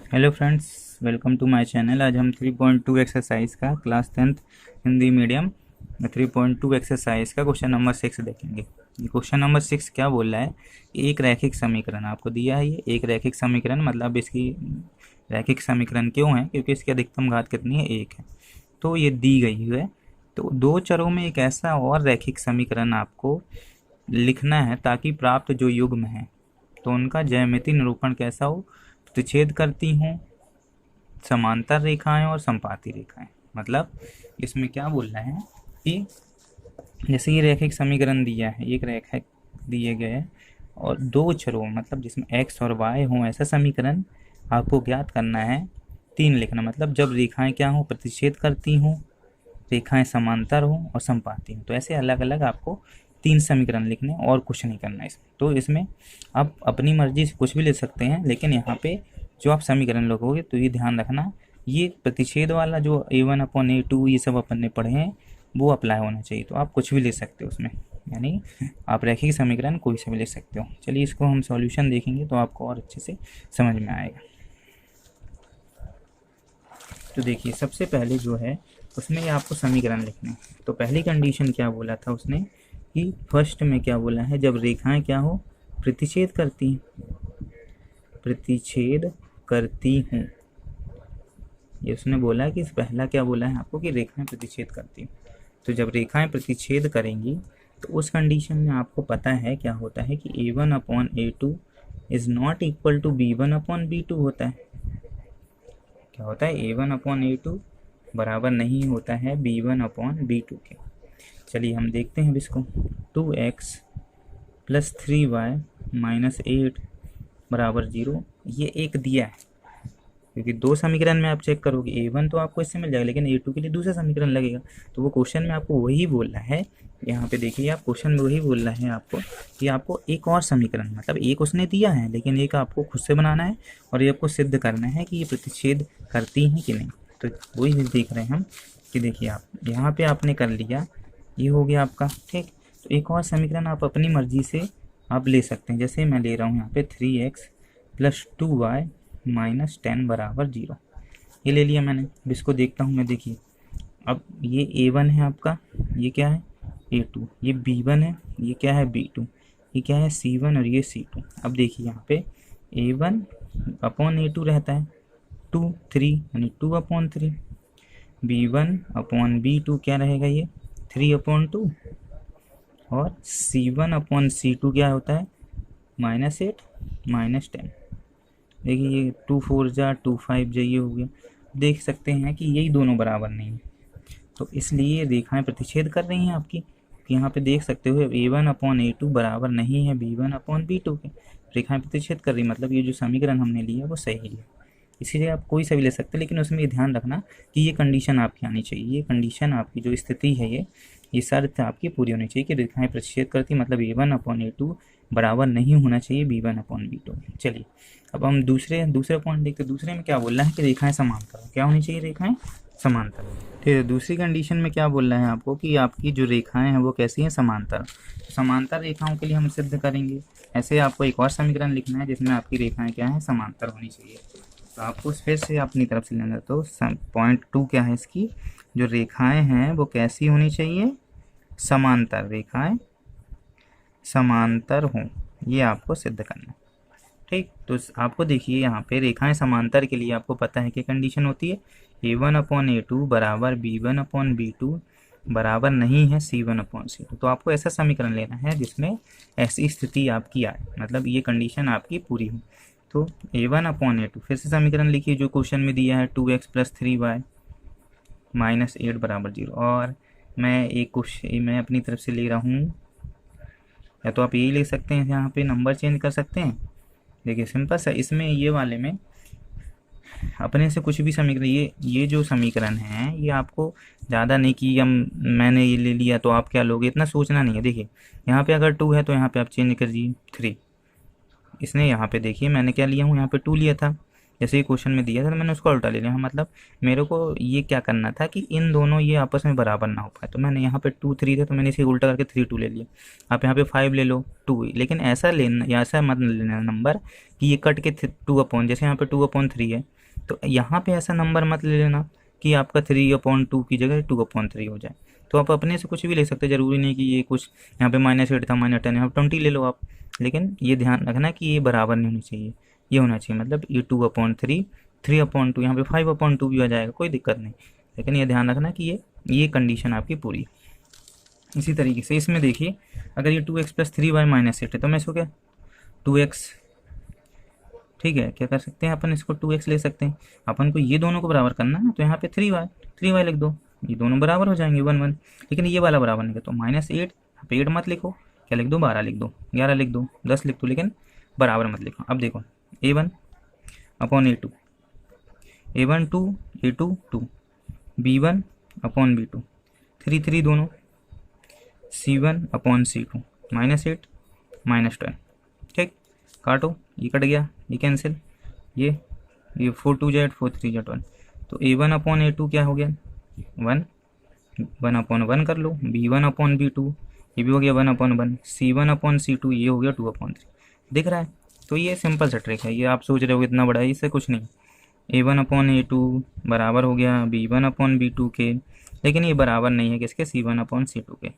Hello friends, welcome to my channel. आज हम 3.2 exercise का class 10th Hindi medium 3.2 exercise का क्वेश्चन नंबर 6 देखेंगे। ये क्वेश्चन नंबर 6 क्या बोल रहा है? एक रैखिक समीकरण आपको दिया है। ये एक रैखिक समीकरण मतलब इसकी रैखिक समीकरण क्यों है? क्योंकि इसकी अधिकतम घात कितनी है? 1 है। तो ये दी गई है। तो दो चरों में एक ऐसा और रैखिक समीकरण आपको लिखना है ताकि प्राप्त जो युग्म है तो उनका ज्यामितीय निरूपण कैसा हो? प्रतिच्छेद करती हूँ, समांतर रेखाएं और संपाती रेखाएं। मतलब इसमें क्या बोल रहा है कि जैसे ये रैखिक समीकरण दिया है, एक रेखा दिए गए है और दो चरों मतलब जिसमें x और y हो ऐसा समीकरण आपको ज्ञात करना है। 3 लिखना मतलब जब रेखाएं क्या हो? प्रतिच्छेद करती हूँ, रेखाएं समांतर हो और संपाती हो। तो ऐसे अलग अलग आपको 3 समीकरण लिखने और कुछ नहीं करना है इसमें। तो इसमें आप अपनी मर्जी से कुछ भी ले सकते हैं, लेकिन यहाँ पे जो आप समीकरण लिखोगे तो ये ध्यान रखना, ये प्रतिच्छेद वाला जो a1/a2 ये सब अपन ने पढ़े हैं वो अप्लाई होना चाहिए। तो आप कुछ भी ले सकते हो उसमें, यानी आप रैखिक समीकरण कोई से भी ले सकते हो। चलिए इसको हम सॉल्यूशन देखेंगे तो आपको और अच्छे से समझ में आएगा। तो देखिए सबसे पहले जो है उसमें ये आपको समीकरण लिखने हैं। तो पहली कंडीशन क्या बोला था उसने कि फर्स्ट में क्या बोला है, जब रेखाएं क्या हो? प्रतिच्छेद करती हैं, प्रतिच्छेद करती हूँ। ये उसने बोला कि पहला क्या बोला है आपको कि रेखाएं प्रतिच्छेद करती हैं। तो जब रेखाएं प्रतिच्छेद करेंगी तो उस कंडीशन में आपको पता है क्या होता है कि a1/a2 is not equal to b1/b2 होता है। क्या होता है? a1/a2 बराबर नहीं होता है b1/b2 के। चलिए हम देखते हैं इसको। 2x प्लस 3y माइनस 8 बराबर 0, ये एक दिया है क्योंकि दो समीकरण में आप चेक करोगे a1 तो आपको इससे मिल जाएगा, लेकिन a2 के लिए दूसरा समीकरण लगेगा। तो वो क्वेश्चन में आपको वही बोल रहा है, यहाँ पे देखिए आप क्वेश्चन में वही बोल रहा है आपको कि आपको एक और समीकरण मतलब एक उसने दिया है लेकिन एक आपको खुद से बनाना है और ये आपको सिद्ध करना है कि ये प्रतिच्छेद करती हैं कि नहीं। तो वही देख रहे हैं हम कि देखिए आप यहाँ पे आपने कर लिया, ये हो गया आपका ठीक। तो एक और समीकरण आप अपनी मर्जी से आप ले सकते हैं। जैसे मैं ले रहा हूँ यहाँ पे 3x प्लस 2y माइनस 10 बराबर 0, ये ले लिया मैंने। अब इसको देखता हूँ मैं। देखिए अब ये a1 है आपका, ये क्या है? a2, ये b1 है, ये क्या है? b2, ये क्या है? c1 और ये c2। अब देखिए यहाँ पे a1/a2 रहता है 2 3 यानी 2/3, b1/b2 क्या रहेगा? ये 3/2 और c1/c2 क्या होता है? -8 -10। देखिए ये 2 4 जा 2 5 जा, ये हो गया। देख सकते हैं कि यही दोनों बराबर नहीं है, तो इसलिए रेखाएं प्रतिच्छेद कर रही हैं आपकी। यहाँ पे देख सकते हो a1/a2 बराबर नहीं है b1/b2 के। रेखाएं प्रतिच्छेद कर रही मतलब ये जो समीकरण हमने लिया वो सही है। इसीलिए आप कोई सा भी ले सकते हैं, लेकिन उसमें ये ध्यान रखना कि ये कंडीशन आपकी आनी चाहिए। ये कंडीशन आपकी जो स्थिति है ये शर्त आपकी पूरी होनी चाहिए कि रेखाएं प्रतिच्छेद करती मतलब a1/a2 बराबर नहीं होना चाहिए b1/b2। चलिए अब हम दूसरे पॉइंट देखते हैं। दूसरे में क्या बोल रहा है कि रेखाएं समांतर क्या होनी चाहिए? रेखाएं समांतर। ठीक है, दूसरी कंडीशन में क्या बोल रहा है आपको कि आपकी जो रेखाएं हैं वो कैसी हैं? समांतर। समांतर रेखाओं के लिए हम सिद्ध करेंगे। ऐसे आपको एक और समीकरण लिखना है जिसमें आपकी रेखाएं क्या है? समांतर होनी चाहिए। तो आपको फिर से अपनी तरफ से लेना, तो पॉइंट 2 क्या है इसकी? जो रेखाएं हैं वो कैसी होनी चाहिए? समांतर। रेखाएं समांतर हों, ये आपको सिद्ध करना है। ठीक, तो आपको देखिए यहाँ पे रेखाएं समांतर के लिए आपको पता है कि कंडीशन होती है a1/a2 बराबर b1/b2 बराबर नहीं है c1/c2। तो आपको ऐसा समीकरण लेना है जिसमें ऐसी स्थिति आपकी आए, मतलब ये कंडीशन आपकी पूरी हो। तो a1/a2 फिर से समीकरण लिखिए जो क्वेश्चन में दिया है 2x प्लस 3y माइनस 8 बराबर 0। और मैं अपनी तरफ से ले रहा हूँ, या तो आप यही ले सकते हैं, यहाँ पे नंबर चेंज कर सकते हैं। देखिए सिंपल सा, इसमें ये वाले में अपने से कुछ भी समीकरण, ये जो समीकरण है ये आपको ज़्यादा नहीं कि मैंने ये ले लिया तो आप क्या लोगे, इतना सोचना नहीं है। देखिए यहाँ पे अगर 2 है तो यहाँ पे आप चेंज कर दीजिए 3। इसने यहाँ पे देखिए मैंने क्या लिया हूँ, यहाँ पे 2 लिया था, जैसे ही क्वेश्चन में दिया था तो मैंने उसको उल्टा ले लिया। मतलब मेरे को ये क्या करना था कि इन दोनों ये आपस में बराबर ना हो पाए, तो मैंने यहाँ पे 2 3 थे तो मैंने इसे उल्टा करके 3 2 ले लिया। आप यहाँ पे 5 ले लो 2, लेकिन ऐसा लेना या ऐसा मत लेना नंबर कि ये कट के 2 अपॉन, जैसे यहाँ पे 2/3 है तो यहाँ पे ऐसा नंबर मत ले लेना कि आपका 3/2 की जगह 2/3 हो जाए। तो आप अपने से कुछ भी ले सकते हैं, ज़रूरी नहीं कि ये कुछ यहाँ पे -8 था -10 यहाँ 20 ले लो आप, लेकिन ये ध्यान रखना कि ये बराबर नहीं होनी चाहिए, ये होना चाहिए मतलब ये 2/3 3/2 यहाँ पे 5/2 भी आ जाएगा, कोई दिक्कत नहीं, लेकिन ये ध्यान रखना कि ये कंडीशन आपकी पूरी। इसी तरीके से इसमें देखिए अगर ये 2x + 3y - 8 है तो मैं इसको क्या 2x, ठीक है, क्या कर सकते हैं अपन इसको 2x ले सकते हैं। अपन को ये दोनों को बराबर करना है तो यहाँ पे 3y लिख दो, ये दोनों बराबर हो जाएंगे 1 1। लेकिन ये वाला बराबर नहीं है तो -8, यहाँ पे 8 मत लिखो, क्या लिख दो 12 लिख दो, 11 लिख दो, 10 लिख दो, लेकिन बराबर मत लिखो। अब देखो a1/a2, a1 2 a2 2, b1/b2 3 3 दोनों, c1/c2 -8 -10, ठीक, काटो, ये कट गया, ये कैंसिल, ये 4 2 8 4 3 1, तो a1/a2 क्या हो गया 1 1/1 कर लो, b1/b2 ये भी हो गया 1/1, c1/c2 ये हो गया 2/3, दिख रहा है। तो ये सिंपल सा ट्रिक है, ये आप सोच रहे हो इतना बड़ा है, इससे कुछ नहीं। a1/a2 बराबर हो गया b1/b2 के, लेकिन ये बराबर नहीं है किसके c1/c2 के,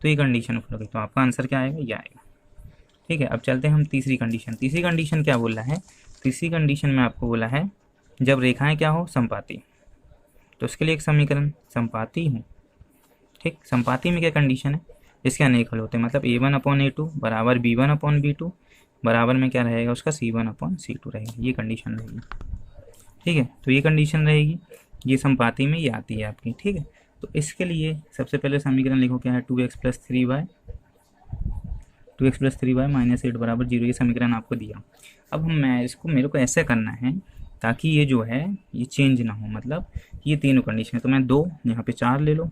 तो ये कंडीशन फॉलो करें तो आपका आंसर क्या आएगा, ये आएगा। ठीक है, अब चलते हैं हम तीसरी कंडीशन। तीसरी कंडीशन क्या बोला है, तीसरी कंडीशन में आपको बोला है जब रेखाएं क्या हो समपाती, तो उसके लिए एक समीकरण समपाती हो, ठीक, समपाती में क्या कंडीशन है, इसके अनेक हल होते हैं, मतलब a1/a2 बराबर b1/b2 बराबर में क्या रहेगा उसका c1/c2 रहेगा, ये कंडीशन रहेगी। ठीक है, तो ये कंडीशन रहेगी, ये समपाती में ये आती है आपकी। ठीक है, तो इसके लिए सबसे पहले समीकरण लिखो क्या है 2x + 3y -8 बराबर 0, ये समीकरण आपको दिया। अब मैं इसको मेरे को ऐसे करना है ताकि ये जो है ये चेंज ना हो, मतलब ये तीनों कंडीशन है, तो मैं 2 यहाँ पे 4 ले लो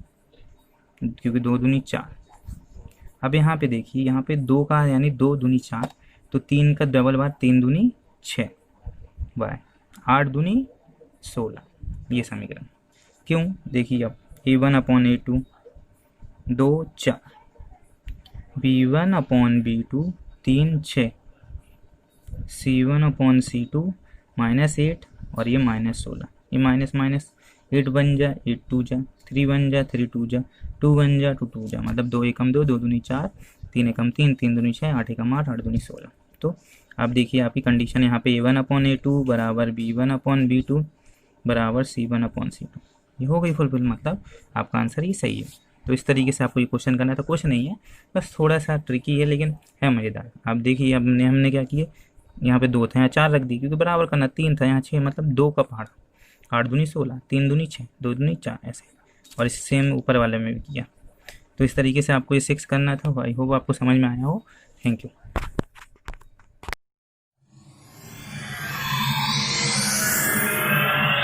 क्योंकि 2 दूनी 4। अब यहाँ पे देखिए यहाँ पे 2 का यानी 2 दूनी 4, तो 3 का डबल बार 3 दूनी 6 बाय 8 दूनी 16, ये समीकरण। क्यों, देखिए अब a1/a2 2 4, b1/b2 3 6, c1/c2 -8 और ये -16, ये माइनस माइनस 8 बन जा 8 2 जा 3 बन जा 3 2 जा 2 बन जा 2 2 जा, मतलब 2 एकम 2 2 दूनी 4 3 एकम 3 3 दूनी 6 8 एकम 8 8 दूनी 16। तो आप देखिए आपकी कंडीशन यहाँ पे a1/a2 बराबर b1/b2 बराबर c1/c2, ये हो गई फुलफिल, मतलब आपका आंसर ये सही है। तो इस तरीके से आपको ये क्वेश्चन करना है, तो कुछ नहीं है, बस थोड़ा सा ट्रिकी है लेकिन है मज़ेदार। आप देखिए हमने क्या किया, यहाँ पे 2 था यहाँ 4 रख दी क्योंकि बराबर करना, 3 था यहाँ 6, मतलब 2 का पहाड़, 8 दूनी 16 3 दूनी 6 2 दूनी 4 ऐसे, और इस सेम ऊपर वाले में भी किया। तो इस तरीके से आपको ये 6 करना था। आई होप आपको समझ में आया हो। Thank you.